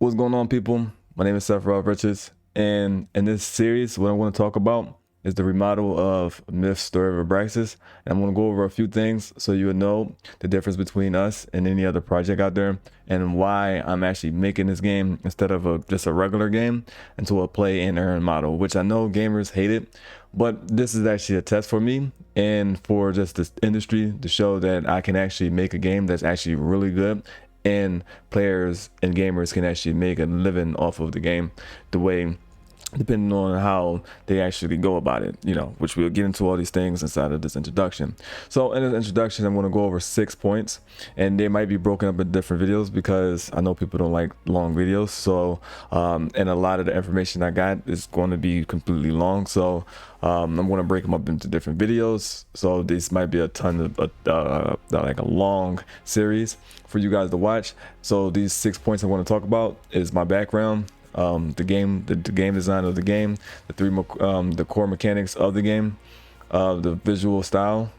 What's going on, people? My name is Seth Rob Richards, and in this series, what I want to talk about is the remodel of Myth Story of Abraxas. And I'm going to go over a few things so you would know the difference between us and any other project out there, and why I'm actually making this game instead of just a regular game into a play and earn model, which I know gamers hate it, but this is actually a test for me and for just this industry to show that I can actually make a game that's actually really good, and players and gamers can actually make a living off of the game the way, depending on how they actually go about it, which we'll get into all these things inside of this introduction. So in this introduction, I'm going to go over 6 points, and they might be broken up in different videos because I know people don't like long videos. So and a lot of the information I got is going to be completely long, so I'm going to break them up into different videos. So this might be a ton of like a long series for you guys to watch. So these 6 points I want to talk about is my background, the game design of the game, the core mechanics of the game, the visual style,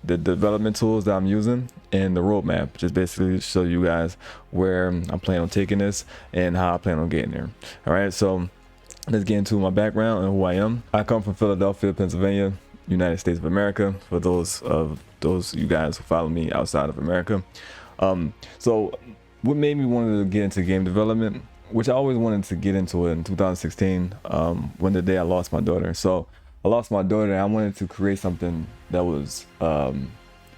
the development tools that I'm using, and the roadmap. Just basically show you guys where I'm planning on taking this and how I plan on getting there. All right, so let's get into my background and who I am. I come from Philadelphia, Pennsylvania, United States of America, for those you guys who follow me outside of America. So what made me want to get into game development, which I always wanted to get into it in 2016, when the day I lost my daughter. So I lost my daughter, and I wanted to create something that was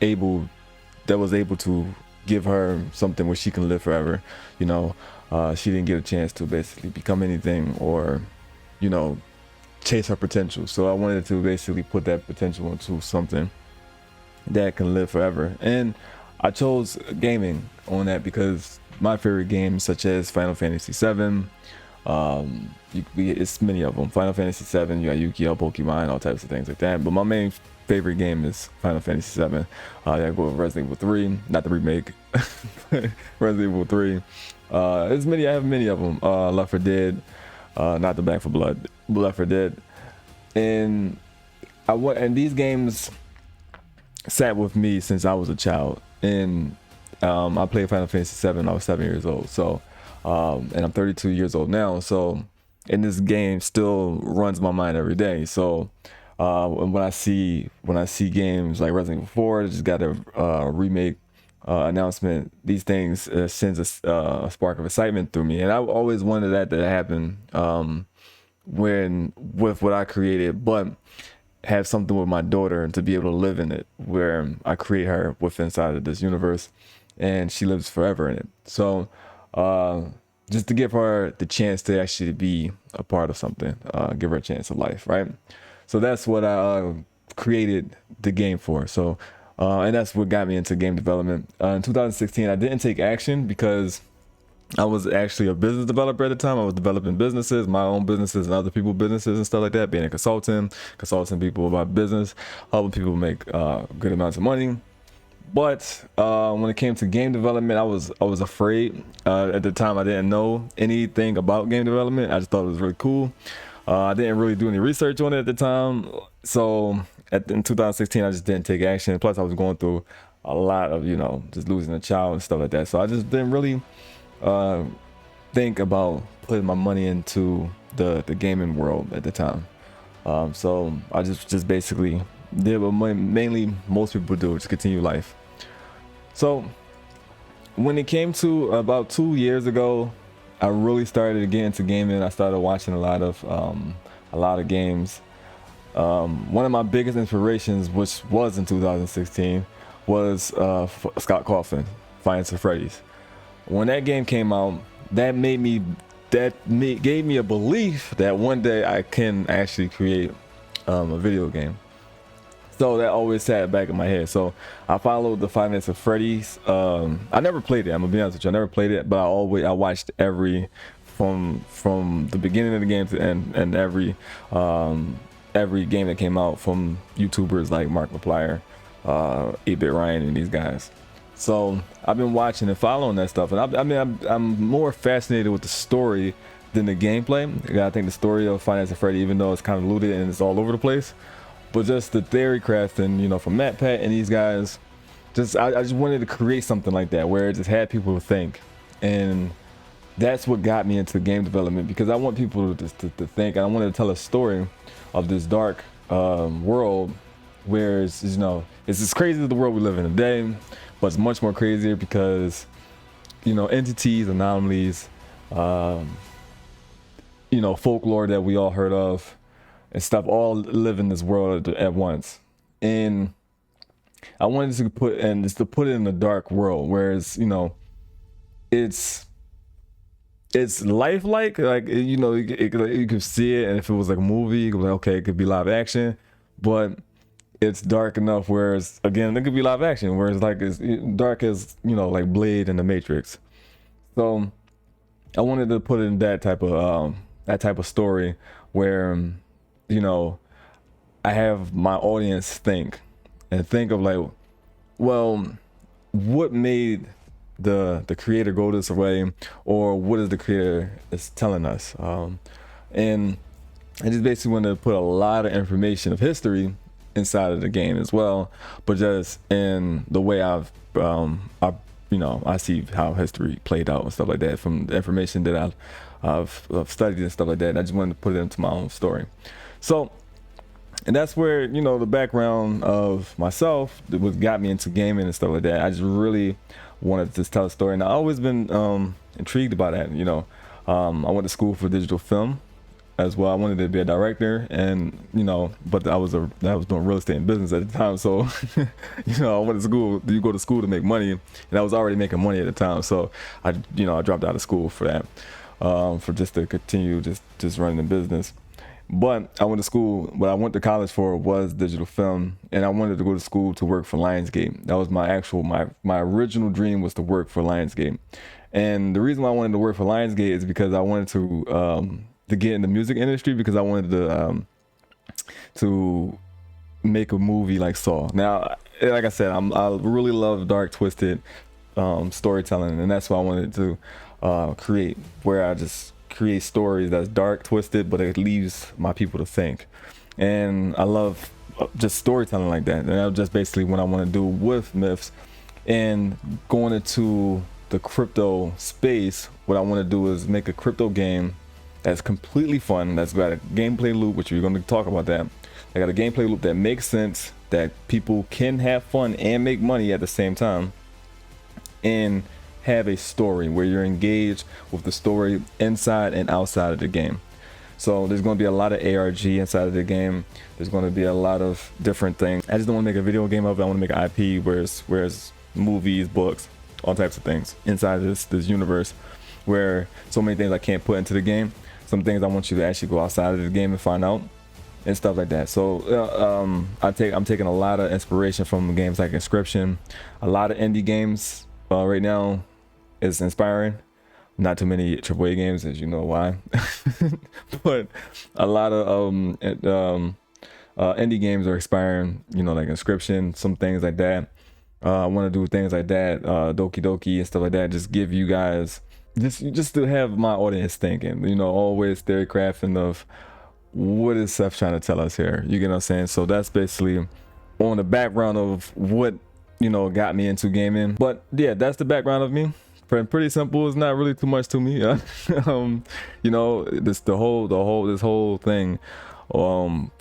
able to give her something where she can live forever. She didn't get a chance to basically become anything or chase her potential. So I wanted to basically put that potential into something that can live forever. And I chose gaming on that because my favorite games, such as Final Fantasy 7, it's many of them. Final Fantasy 7, you got Yu-Gi-Oh, Pokemon, all types of things like that. But my main favorite game is Final Fantasy 7. I go with Resident Evil 3, not the remake, Resident Evil 3. I have many of them. Left 4 Dead, not the Back 4 Blood, but Left 4 Dead. And these games sat with me since I was a child. And I played Final Fantasy 7 when I was 7 years old. So, and I'm 32 years old now. So, and this game still runs my mind every day. So, when I see games like Resident Evil 4, just got a remake announcement, these things sends a spark of excitement through me. And I always wanted that to happen with what I created, but have something with my daughter and to be able to live in it, where I create her inside of this universe and she lives forever in it. So just to give her the chance to actually be a part of something, give her a chance of life, right? So that's what I created the game for. So and that's what got me into game development. In 2016, I didn't take action because I was actually a business developer at the time. I was developing businesses, my own businesses and other people's businesses and stuff like that, being a consulting people about business, helping people make good amounts of money. But when it came to game development, I was afraid. At the time, I didn't know anything about game development. I just thought it was really cool. I didn't really do any research on it at the time. So in 2016, I just didn't take action. Plus, I was going through a lot of, just losing a child and stuff like that. So I just didn't really think about putting my money into the gaming world at the time. So I just basically did what mainly most people do, just continue life. So when it came to about 2 years ago, I really started to get into gaming. I started watching a lot of games. One of my biggest inspirations, which was in 2016, was Scott Cawthon, Five Nights at Freddy's. When that game came out, that gave me a belief that one day I can actually create a video game. So that always sat back in my head. So I followed the Five Nights at Freddy's. I never played it. I'm gonna be honest with you. I never played it, but I watched from the beginning of the game to end, and every game that came out from YouTubers like Markiplier, 8-Bit Ryan, and these guys. So I've been watching and following that stuff, and I'm more fascinated with the story than the gameplay. I think the story of Five Nights at Freddy, even though it's kind of looted and it's all over the place, but just the theory crafting, from Matt Pat and these guys, I just wanted to create something like that where it just had people to think. And that's what got me into game development, because I want people to think, and I wanted to tell a story of this dark world where it's, you know, it's as crazy as the world we live in today, but it's much more crazier because, you know, entities, anomalies, you know, folklore that we all heard of and stuff all live in this world at once. And I wanted to put it in a dark world, whereas, you know, it's lifelike, like, you know, you could see it, and if it was like a movie, you could be like, okay, it could be live action, but it's dark enough whereas, again, it could be live action, whereas like it's dark as, you know, like Blade in the Matrix. So I wanted to put in that type of story where, you know, I have my audience think of like, well, what made the creator go this way, or what is the creator is telling us? And I just basically want to put a lot of information of history inside of the game as well, but just in the way you know, I see how history played out and stuff like that from the information that I've studied and stuff like that. I just wanted to put it into my own story. So, and that's where, you know, the background of myself, what got me into gaming and stuff like that. I just really wanted to tell a story, and I've always been intrigued by that. You know, I went to school for digital film as well. I wanted to be a director, and, you know, but I was doing real estate and business at the time. So, you know, I went to school. You go to school to make money, and I was already making money at the time. So I dropped out of school for that, for just to continue just running the business. But I went to school, what I went to college for was digital film, and I wanted to go to school to work for Lionsgate. That was my original dream, was to work for Lionsgate. And the reason why I wanted to work for Lionsgate is because I wanted to get in the music industry, because I wanted to make a movie like Saw. Now, like I said, I really love dark, twisted storytelling, and that's what I wanted to create, where I just create stories that's dark, twisted, but it leaves my people to think. And I love just storytelling like that, and that's just basically what I want to do with Myths. And going into the crypto space, what I want to do is make a crypto game that's completely fun, that's got a gameplay loop, which we're going to talk about that. I got a gameplay loop that makes sense, that people can have fun and make money at the same time, and have a story where you're engaged with the story inside and outside of the game. So there's going to be a lot of ARG inside of the game. There's going to be a lot of different things. I just don't want to make a video game of it. I want to make an IP, whereas movies, books, all types of things inside of this universe, where so many things I can't put into the game. Some things I want you to actually go outside of the game and find out, and stuff like that. So I'm taking a lot of inspiration from games like Inscription. A lot of indie games right now is inspiring. Not too many AAA games, as you know why. But a lot of indie games are inspiring, you know, like Inscription, some things like that. I want to do things like that, Doki Doki and stuff like that. Just give you guys, just to have my audience thinking, you know, always theory crafting of what is Seth trying to tell us here. You get what I'm saying? So that's basically on the background of what, you know, got me into gaming. But yeah, that's the background of me. Pretty simple. It's not really too much to me. You know, this whole thing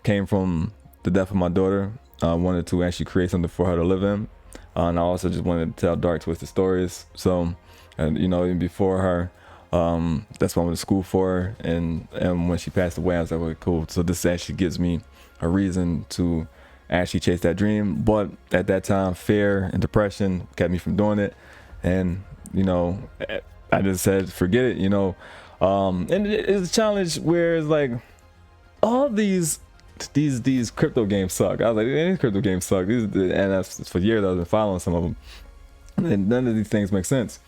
came from the death of my daughter. I wanted to actually create something for her to live in, and I also just wanted to tell dark, twisted stories. So, and you know, even before her, that's what I went to school for. And when she passed away, I was like, well, cool. So this actually gives me a reason to actually chase that dream. But at that time, fear and depression kept me from doing it. And you know, I just said, forget it, you know. And it's a challenge where it's like, all these crypto games suck. I was like, these crypto games suck. And for years I've been following some of them, and none of these things make sense.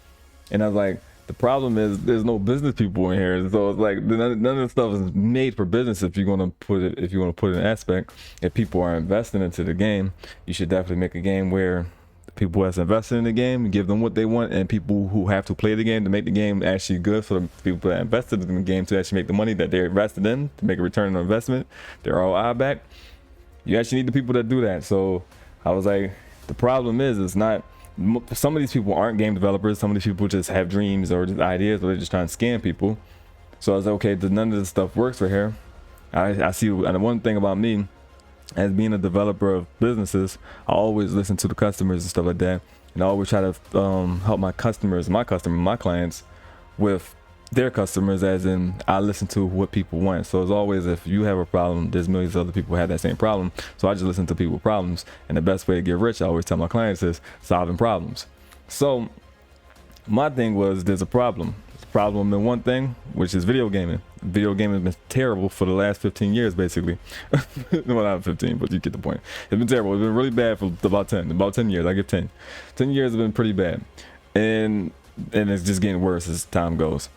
And I was like, the problem is there's no business people in here. So it's like none of the stuff is made for business. If you're gonna put it in aspect, if people are investing into the game, you should definitely make a game where people that's invested in the game, give them what they want, and people who have to play the game to make the game actually good for the people that invested in the game to actually make the money that they're invested in, to make a return on investment, their ROI back. You actually need the people that do that. So I was like, the problem is, it's not Some of these people aren't game developers. Some of these people just have dreams or just ideas, or they're just trying to scam people. So I was like, okay, none of this stuff works for here. I see, and one thing about me, as being a developer of businesses, I always listen to the customers and stuff like that, and I always try to help my clients with their customers, as in I listen to what people want. So as always, if you have a problem, there's millions of other people who have that same problem. So I just listen to people's problems, and the best way to get rich, I always tell my clients, is solving problems. So my thing was, there's a problem in one thing, which is video gaming. Video gaming has been terrible for the last 15 years, basically. Well, not 15, but you get the point. It's been terrible. It's been really bad for about 10 years. I give 10 years have been pretty bad, and it's just getting worse as time goes.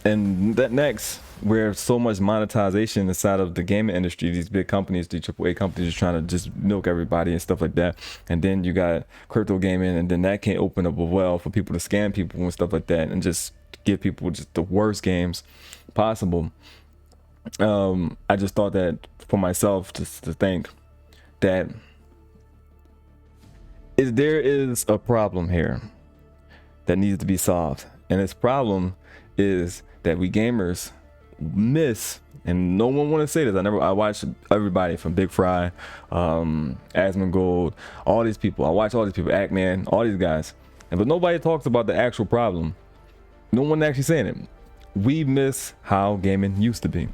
And that next, where so much monetization inside of the gaming industry, these big companies, these AAA companies, are trying to just milk everybody and stuff like that. And then you got crypto gaming, and then that can open up a well for people to scam people and stuff like that, and just give people just the worst games possible. I just thought that for myself, just to think that there is a problem here that needs to be solved, and this problem is that we gamers miss, and no one want to say this. I watch everybody from Big Fry, Asmongold, all these people. I watch all these people, Ackman, all these guys, but nobody talks about the actual problem. No one actually saying it. We miss how gaming used to be.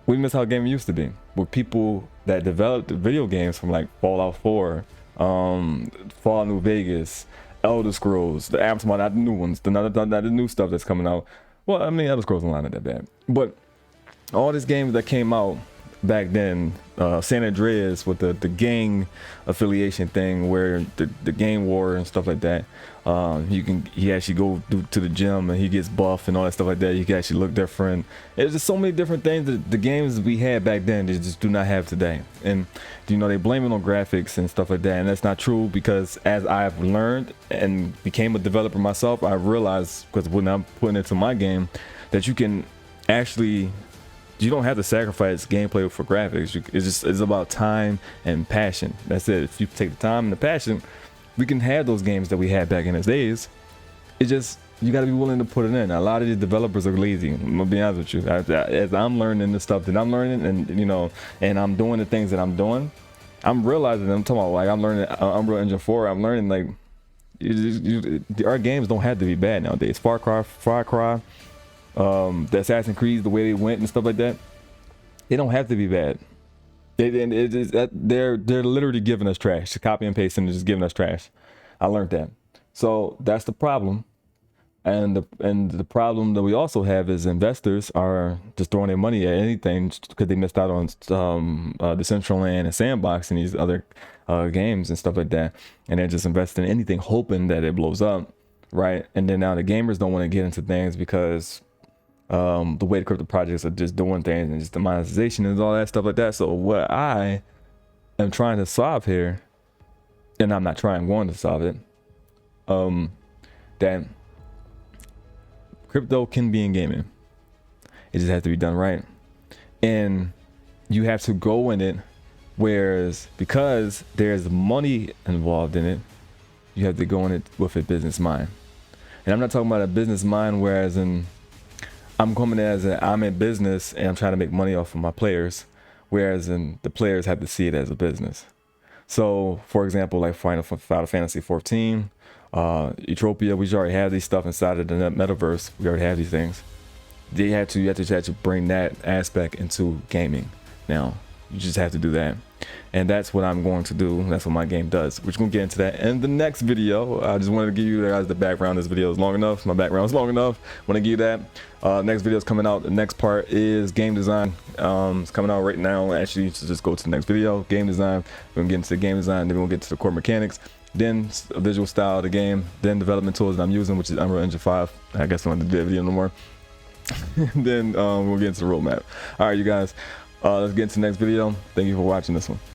We miss how gaming used to be, with people that developed video games from like Fallout 4, Fallout New Vegas, Elder Scrolls, the Aftermath, not the new ones, not the new stuff that's coming out. Well, I mean, Elder Scrolls Online not that bad, but all these games that came out back then, San Andreas with the gang affiliation thing, where the gang war and stuff like that. He actually go to the gym and he gets buff and all that stuff like that. He can actually look different. There's just so many different things that the games we had back then, they just do not have today. And you know, they blame it on graphics and stuff like that, and that's not true, because as I've learned and became a developer myself, I realized, because when I'm putting it to my game, that you can actually, you don't have to sacrifice gameplay for graphics. It's about time and passion. That's it. If you take the time and the passion, we can have those games that we had back in those days. It's just, you got to be willing to put it in. A lot of these developers are lazy. I'm gonna be honest with you. As I'm learning the stuff that I'm learning, and you know, and I'm doing the things that I'm doing, I'm realizing, I'm talking about, like, I'm learning Unreal Engine 4. I'm learning, like, our games don't have to be bad nowadays. Far Cry, the Assassin's Creed, the way they went and stuff like that, they don't have to be bad. They're literally giving us trash, just copy and paste, and just giving us trash. I learned that. So that's the problem. And the problem that we also have is investors are just throwing their money at anything because they missed out on Decentraland and Sandbox and these other games and stuff like that, and they're just investing in anything, hoping that it blows up, right? And then now the gamers don't want to get into things because the way the crypto projects are just doing things, and just the monetization and all that stuff like that. So what I am trying to solve here, and I'm not trying, I'm going to solve it, that crypto can be in gaming. It just has to be done right, and you have to go in it. Whereas, because there's money involved in it, you have to go in it with a business mind. And I'm not talking about a business mind whereas I'm coming as I'm in business and I'm trying to make money off of my players, whereas the players have to see it as a business. So, for example, like Final Fantasy 14, Utopia, we already have these stuff inside of the metaverse. We already have these things. You have to bring that aspect into gaming. Now, you just have to do that, and that's what I'm going to do. That's what my game does. We're going to get into that in the next video. I just wanted to give you guys the background. This video is long enough. My background is long enough. Want to give you that. Next video is coming out. The next part is game design. It's coming out right now. Actually, so just go to the next video. Game design. We're going to get into the game design. Then we'll get to the core mechanics. Then a visual style of the game. Then development tools that I'm using, which is Unreal Engine 5. I guess I don't have to do that video no more. Then we'll get into the roadmap. All right, you guys. Let's get into the next video. Thank you for watching this one.